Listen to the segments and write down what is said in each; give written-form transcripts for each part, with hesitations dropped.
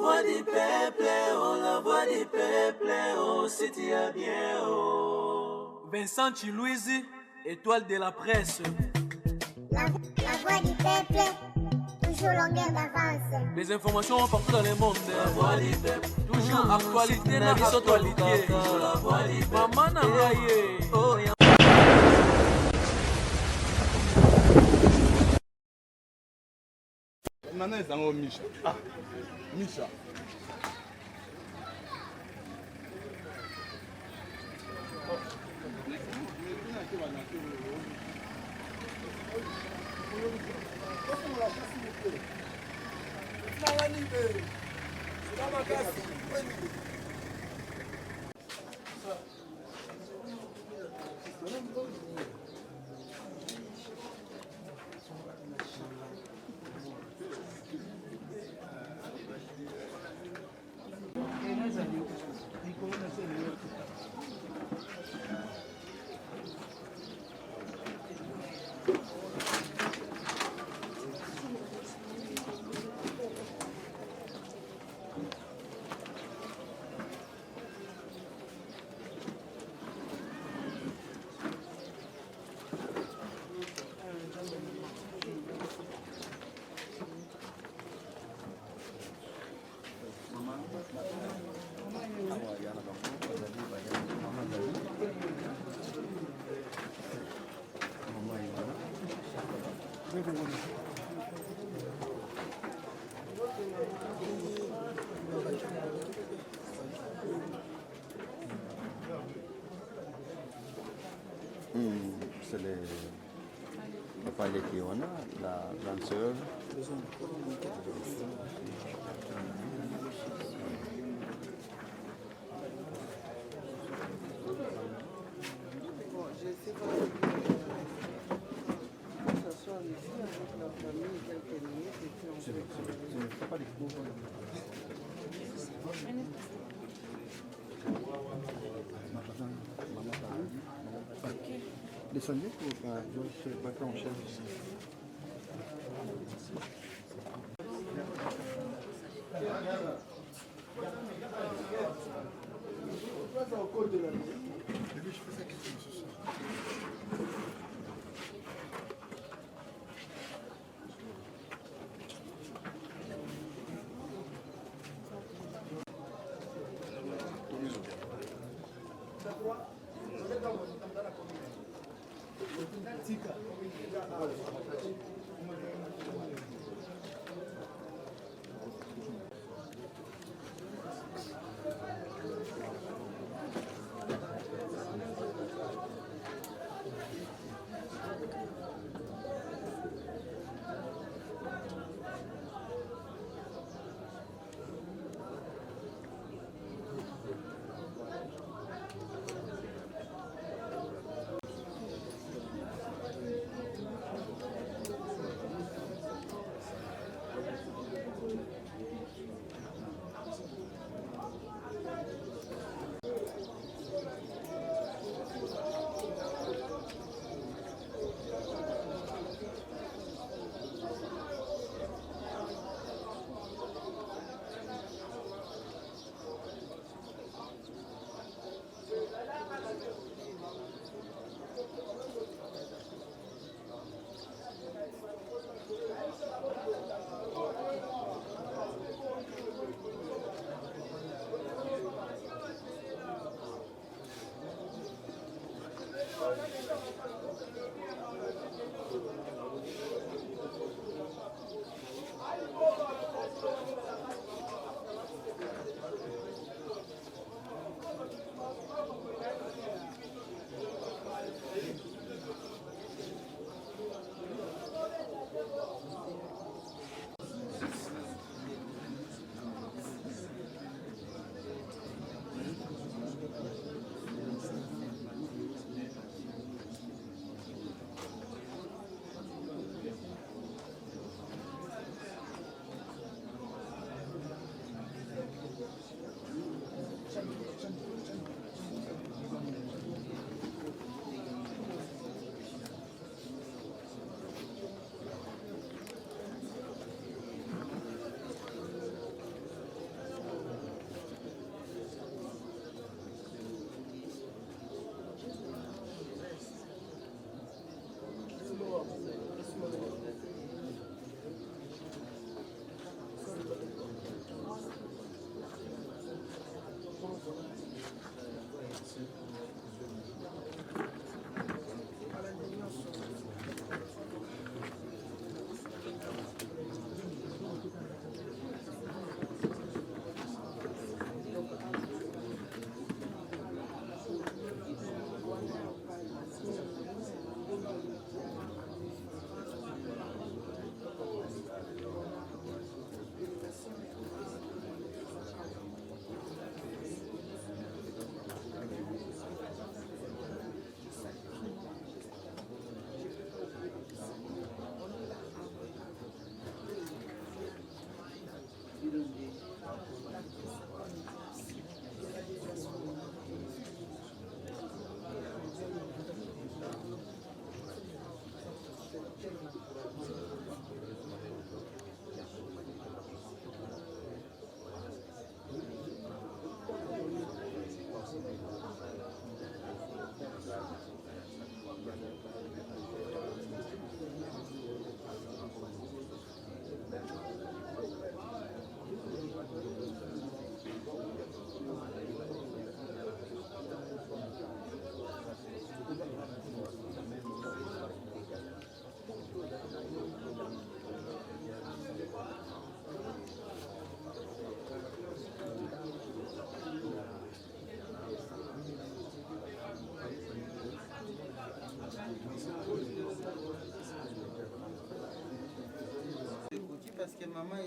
voix du peuple, oh, la voix du peuple, oh, si tu es bien, oh. Vincent Chilouise, étoile de la presse. La voix du peuple, toujours longueur d'avance. Les informations partout dans le monde. La voix du peuple, toujours actualité na actualité. La voix du peuple, maman Nangaye. Oh, Nana ezango Misha. Ah, Misha. C'est le papa Lekiona, la grande sœur. Descendez pour je ne sais pas quand on cherche.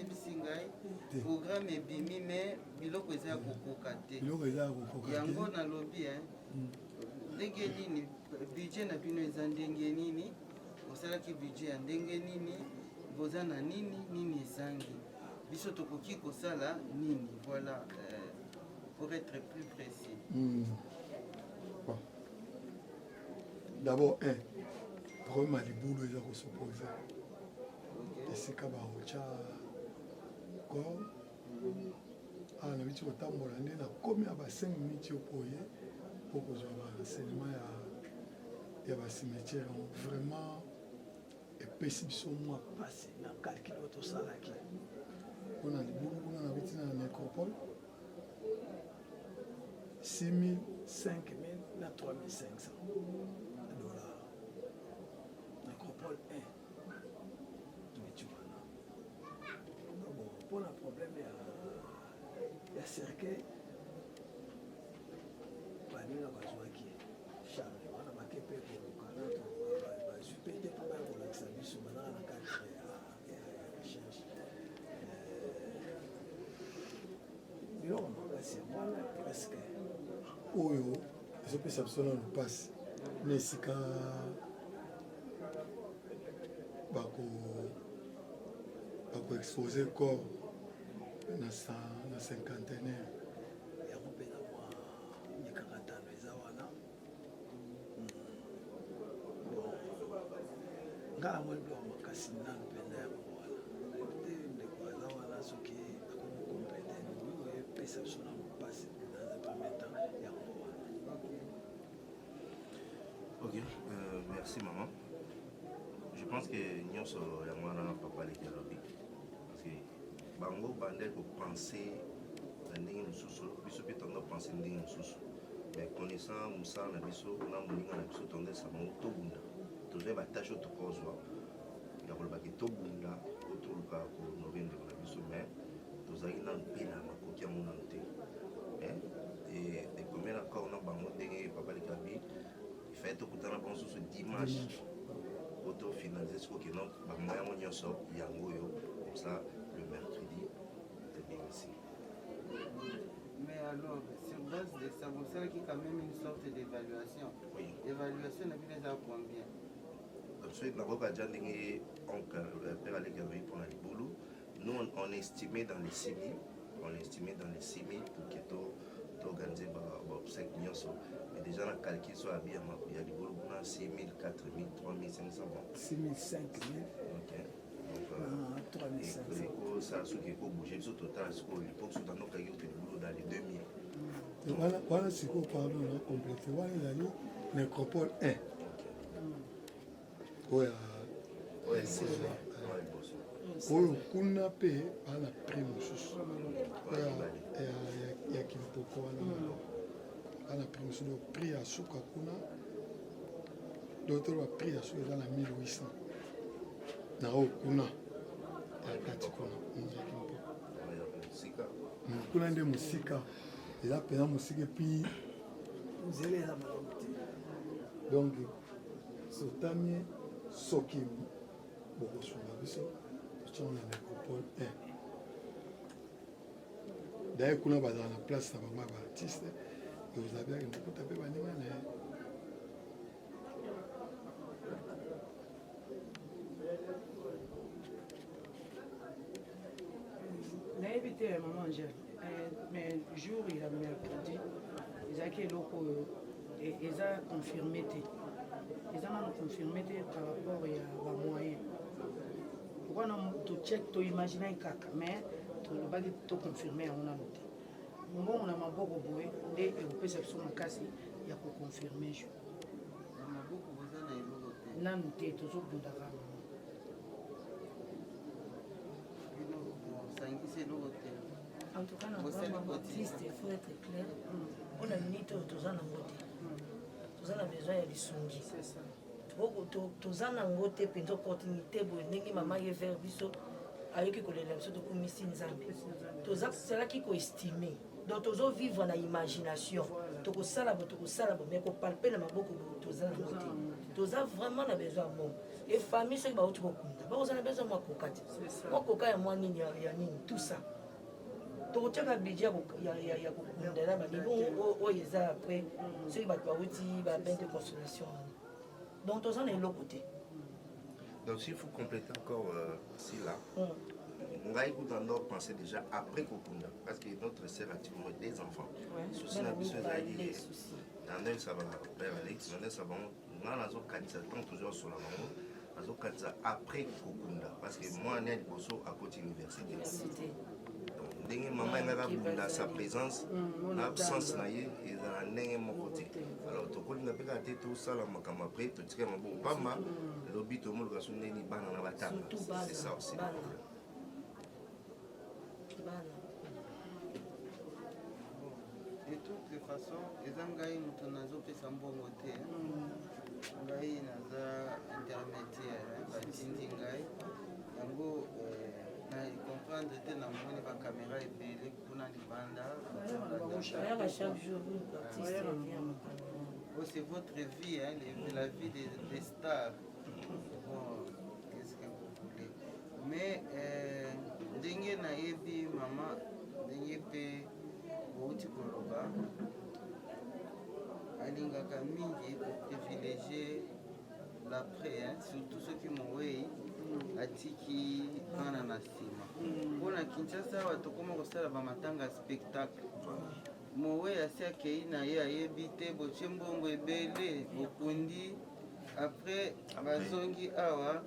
bisingai programme ebimi mais biloko eza ya kokoka te yango nalobi ndenge nini budget na bino eza ndenge nini osalaki budget ya ndenge nini boza na nini ezangi biso tokoki kosala nini voilà pour être plus précis. Bon. D'abord problème à libulu eza kosopoza esika baotya corps awa na biti kotambola nde nakomi ya ba 5 minutes yo poye mpo kozwa barenseignement ya bacimetière vraiment epesi biso mwa mpasi na calcule oyo tosalaki mpona libulu kuna na biti na nécropole 6 000, 5 000 na 3 500 dollars. Nécropole 1. Tu vois là. Bon, pour le problème, il y a cercueil. Il y a qui charge. On a marqué pour le canal. Je peux dire pour la service. On a la carte à recherche. C'est voilà presque. Oyo, je peux s'absoler en passe. Mais c'est quand bako exposer le corps na cinquantenaire. Ya kupena mwa mikaka tano eza wana. Ngala mwa bilo makasi nanu penda ya wana. Ndeko aza wana soki akokomplete ni pesa sona passe dans un premier temps ya wana. Ok, merci maman. Je pense que nous sommes papa les dialogues. Parce que bango bandel pour penser dans des sous biso peut penser dans des sous. Mais connaissant Moussa na biso na muninga na biso tonde sa mo to bunda. To ze ba tâche to kozwa. Ya ko ba ki to bunda ko to ka ko novembre na biso mais to za ina pila makoki mo nante. Et combien encore na bango ndenge papa les kabi fait tout le temps sur dimanche auto-financé ce qui non bah moi on y sort yango yo comme ça le mercredi c'est bien ici. Mais alors sur base de ça vous savez qu'il y a quand même une sorte d'évaluation. Oui. L'évaluation n'a plus à combien? Ensuite la robe a déjà dingue on perd aller gaver pour la boulot. Nous on estimait dans les 6 000, on estimait dans les 6 000 pour que tout organiser bah 5 millions. Mais déjà, on a calculé sur la bière, il y a du boulot pour 6 000, 4 000, 3 500. 6 000, 5 000. Ok. Donc, 3 500. Ça, ce qui est bougé, au total, il faut que ce soit dans le boulot dans les 2 000. Voilà ce qu'on parle, on a complété. Voilà, il a dit Nécropole 1. Oui, c'est ça. Oui, on a payé par la prime. Il y a qui va pourquoi ana prime sur le prix à suka kuna d'autres va prix à suka dans la 1800 na kuna ya kati kuna nzaki mpo musika kuna nde musika eza pena musika puis nzele eza malamu te donc sotamie soki bokosunga biso totiango na Nécropole 1 d'ailleurs kuna bazala na place na bango ya baartiste vous avez un peu tapé banimane. L'invité à maman Angèle, mais le jour il a mercredi, ils ont qui locaux, ils ont confirmé, ils ont confirmé par rapport à moyen. Pourquoi on check, tu imagines un caca, mais tu ne vas pas confirmer on a noté. Bon, on a ma beaucoup boé, et on peut se faire casse, il y a pour confirmer. On a beaucoup besoin d'un hôtel. Là, nous sommes toujours dans la en tout cas, dans le artiste, il faut être clair. On a mis tous en beauté. Tous en besoin de songi. C'est ça. Tous en beauté, puis opportunité, pour que maman ait vers biso. Avec que les gens de commission Nzambe. Tous c'est là qui faut estimer. Donc tous vivre dans l'imagination. Tous ça là, mais qu'on palper dans beaucoup tous en beauté. Tous vraiment besoin bon. Et famille c'est que bah tu bakozala besoin mwa koka te mwa koka ya mwa nini ya nini tout ça tokotiaka budget ya kokundela baniveau oyo eza après soki bato bauti babain de consolation donc toza na eloko te. Donc s'il faut compléter encore si là ngai kutanda penser déjà après kokunda parce que notre sœur a toujours des enfants souci na biso ezali nandenge ça va père Alex nandenge ça va nga nazokanisa tant toujours sur la bango nazokanisa après kokunda parce que moi ane ya liboso akoti université donc ndenge mama engaka bunda sa présence na absence na ye ezala ndenge moko te alors tokolinga mpe kaka te tosala makambo après totika maboko pamba elobi tomoluka so ndeni bana na batanga c'est ça aussi le problème. De toutes les façons eza ngai moto nazopesa mbongo te ngai naza intermédiaire batindi ngai yango na comprendre te na moni bacaméra ebele kuna libanda c'est votre vie hein, la vie des stars bon qu'est-ce que vous voulez mais ndenge nayebi mama ndenge mpe outi koloba alingaka mingi koprivilégie l'après surtout soki mowei atiki bana na nsima mpona kinshasa awa tokoma kosala bamatanga spectacle mowei asi akei na ye ayebi te botie mbongo ebele bokundi après bazongi awa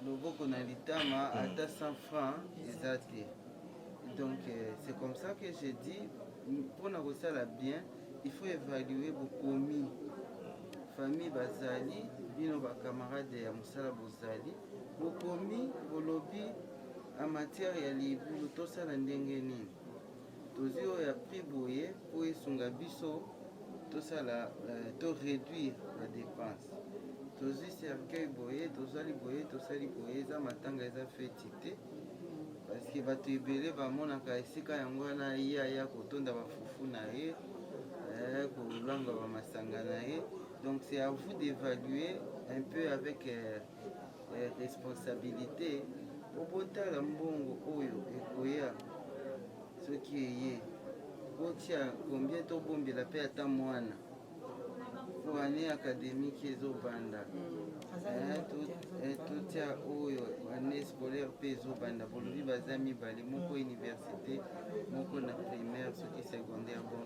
loboko na litama ata 100 francs eza te. Donc c'est comme ça que j'ai dit pour na kosala bien il faut évaluer bokomi famille bazali bino bacamarade ya mosala bozali bokomi bolobi en matière ya libulu tosala ndenge nini tozwi oyo ya prix boye po esunga biso tosala to réduire la dépense tozwi cercueil boye tozali boye tosali boye eza matanga eza feti te parce que bato ebele bamonaka esika yango wana ya kotonda bafufu na ye kolanga bamasanga na ye donc c'est à vous d'évaluer un peu avec responsabilité obotala mbongo oyo ekoya soki eye botia combien tobombela mpe ata mwana po année académique ezobanda totia oyo année scolaire mpe ezobanda bolobi baza mibale moko université moko na primaire soki secondaire bon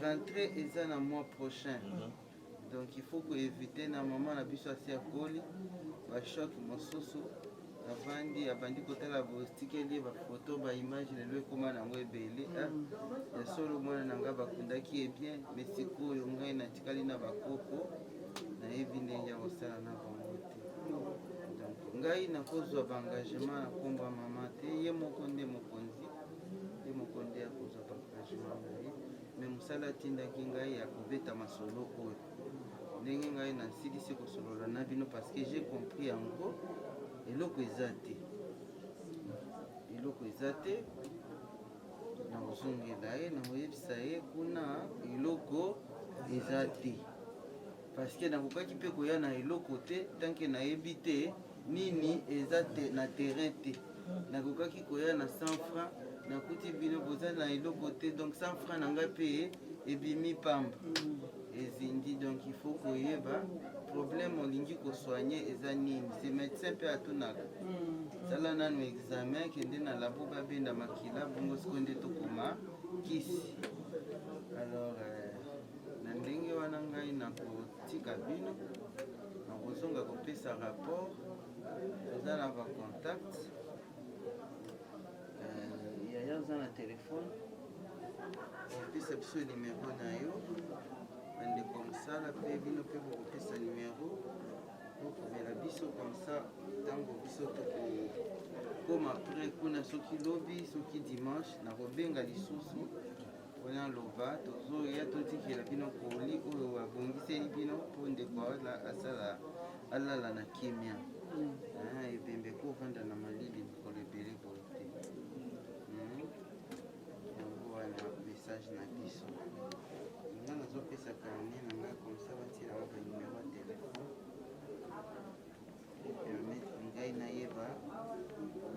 rentrée eza na mois prochain donc il faut koévite na mama na biso asi akoli bachoc mosusu abandi kotala botikeli bafoto baimage lelo ekoma nango ebele ya solo mwana na ngai bakundaki ebien mais sikoyo ngai natikali na bakopo nayebi ndenge ya kosala na bango te donc ngai nakozwa baengagement na komba mama te ye moko nde mokonzi ye moko nde akozwa baengagement na ye mais mosala atindaki ngai ya kobeta masolo oyo ndenge ngai nasilisi kosolola na bino parce que j'ai compris yango eloko eza te nakozongela ye nakoyebisa ye kuna eloko eza te parce que nakokaki mpe koya na eloko te tanke nayebi te nini eza te na terrain te nakokaki koya na 100 francs nakuti bino boza na eloko te donc 100 francs na ngai mpe ebimi pamba ezindi donc il faut koyeba problème olingi kosoigne eza nini se médecin mpe atunaka sala nano examen kende na labo babenda makila bongo siko nde tokoma kisi alors na ndenge wana ngai nakotika bino nakozonga kopesa rapport toza na bacontact yaya oza na telefone opesa biso numero na yo bandeko mosala mpe bino mpe bokopesa numero okomela biso comme ça ntango biso tokokoma après kuna soki lobi soki dimanche nakobenga lisusu mpona loba tozoya totikela bino koli oyo abongiseli bino mpo ndeko asala alala na kimia ebembe kovanda na malili mikolo ebele boye te yango wana message na biso nga nazopesa karne na ngai komsa batilanga banumero ya telefone permettre ngai nayeba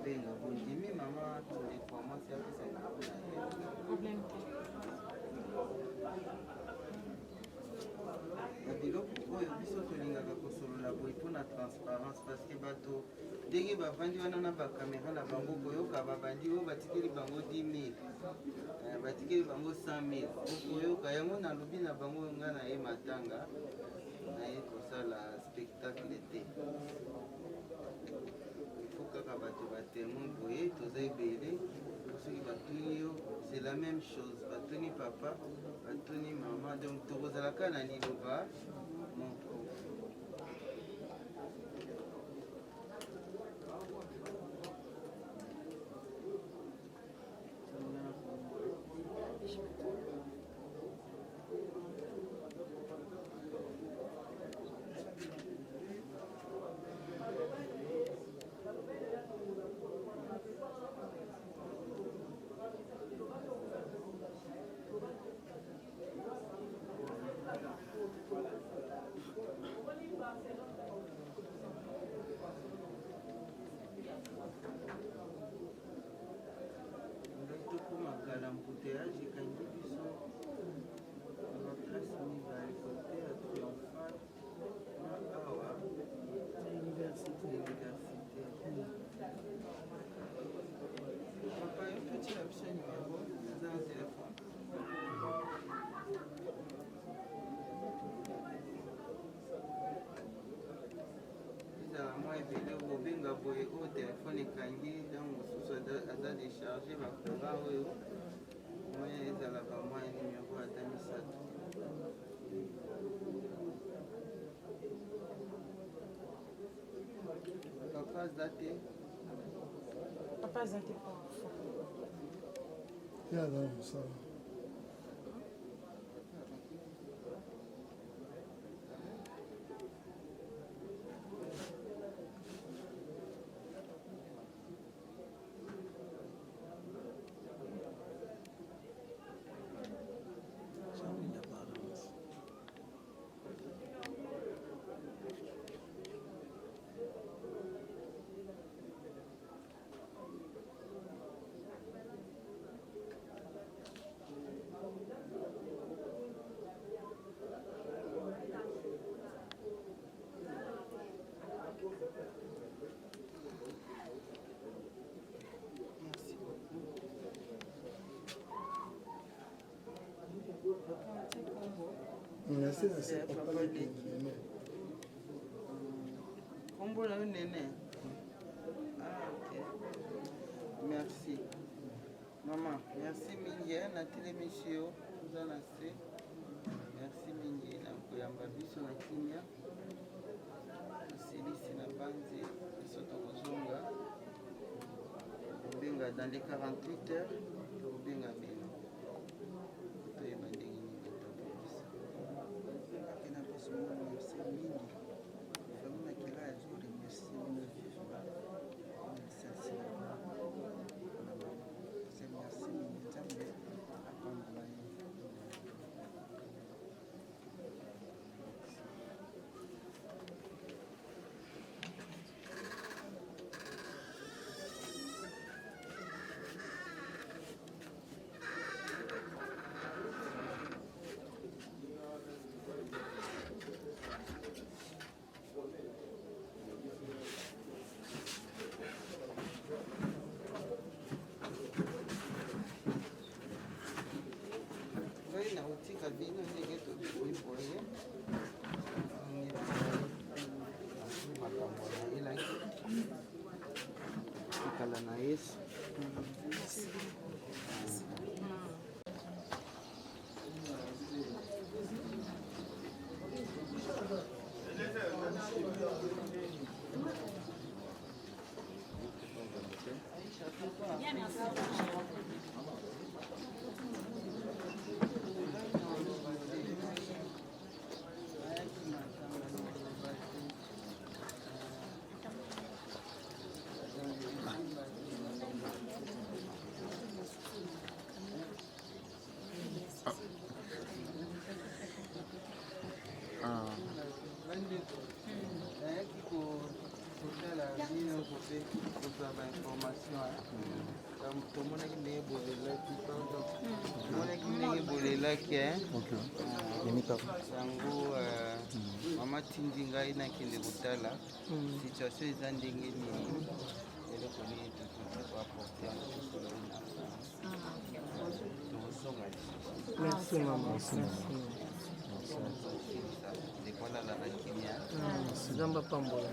benga bondimi mama tondekwa mwasi apesaka problème te na biloko oyo biso tolingaka kosolola boye mpona transparence parce que bato ndenge bavandi wana na bakamera na bango koyoka babandi oyo batikeli bango 10 000 batikeli bango 100 000 okoyoka yango nalobi na bango nga na ye matanga na ye kosala spectacle te ifo kaka bato batémoin boye toza ebele soki batuni yo c'est la même chose batuni papa batuni mama donc tokozalaka na liloba moko tokomakala mpouteillage ekangi biso na baplace mibale kote ya triomphal na awa université papa yo totia biso numero eza na telefone ezala mwa ebele okobenga boye oyo telefone ekangi ntango mosusu aza décharge bakora oyo moya ezalaka mwa numero ata misato papa aza te papa aza te ye aza na mosala Merci, papa nene kombo na yo nene ok merci mama merci mingi natelemisi yo oza na se merci mingi na koyamba biso na kimia osilisi na banzi biso tokozonga kobenga dans les 48 heures tokobenga bino toyeba ndenge nini tobongisa akena biso mwana merci mingi vraiment na kelage oremercie bino vivement merci mingi nzambe apambola ye na otika bino ndenge tokoiboye makambo na elaki ekala na yesu Bien, merci. tomonaki ndenge bolelaki pardon tomonaki ndenge bolelaki yango mama tindi ngai nakende kotala situation eza ndenge nini eloko nini toaporte yango tosolo tozonga Merci maman. ndekolala na kimia Zamba pambola.